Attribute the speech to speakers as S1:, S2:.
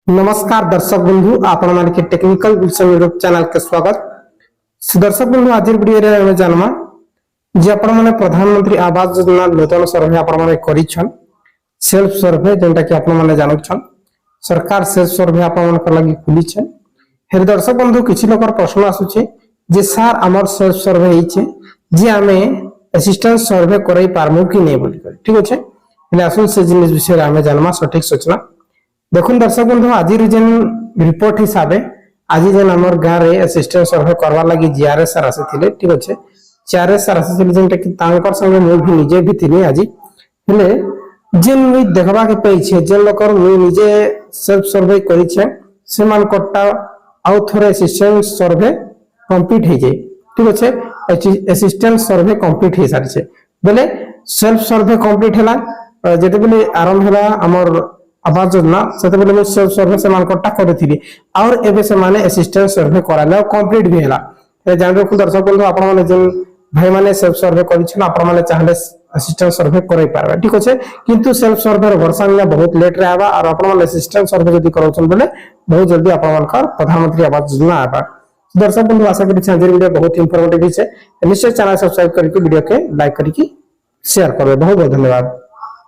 S1: नमस्कार दर्शक बंधु आपण मान के टेक्निकल गुलशन यूट्यूब चैनल के स्वागत। दर्शक बंधु आज वीडियो रे हम जानमा जे आपण माने प्रधानमंत्री आवास योजना नूतन सर्वे आपण माने करिछन सेल्फ सर्वे जेंटा कि आपण माने जानछन सरकार सेल्फ सर्वे आपण मान लागि खुली छै। हे दर्शक बंधु किछि लोकर प्रश्न आसुछे जे सर हमर सेल्फ सर्वे हिचे जे हमें असिस्टेंट सर्वे करई पारमु कि नै बोली कर ठीक अछि ले आसु से जिनिस विषय हम जानमा सटीक सूचना। देखो दर्शक बंधु आज जेन रिपोर्ट हिसाब से आज जेन हमर गाँव रे असिस्टेंट सर्वे करवा लगी जीआरएस सर आसी ठीक अच्छे जीआरएस सर आसी जेनटा कि तांकर संगे मु भी निजे भी थिनी आज हेले जेन मुई देखबा के पई छे जेन लोकर मुई निजे सेल्फ सर्वे करी छे से मान कोटा आउ थोरे असिस्टेंट सर्वे कंप्लीट हे जाय ठीक अच्छे असिस्टेंट सर्वे कंप्लीट हे सारी छे बेले सेल्फ सर्वे कंप्लीट हैला जेते बेले आरंभ हैला हमर आवास योजना से मैं सेल्फ सर्वे से मानकटा करथिली और एबे से माने असिस्टेंट सर्वे कराले कंप्लीट भी हैला ए जान रखु दर्शक बंधु आपण माने जेन भाई माने सेल्फ सर्वे करिछन आपण माने चाहले असिस्टेंट सर्वे करई पारबा ठीक अछि किंतु सेल्फ सर्वे वर्षन में बहुत लेट रे आबा और आपण माने असिस्टेंट सर्वे जदी करछन बेले बहुत जल्दी आपण मानकर प्रधानमंत्री आवास योजना आबा। दर्शक बंधु आशा करी छै वीडियो बहुत इंफॉर्मेटिव छै निश्चय चैनल सब्सक्राइब करके वीडियो के लाइक करके शेयर करबे। बहुत बहुत धन्यवाद।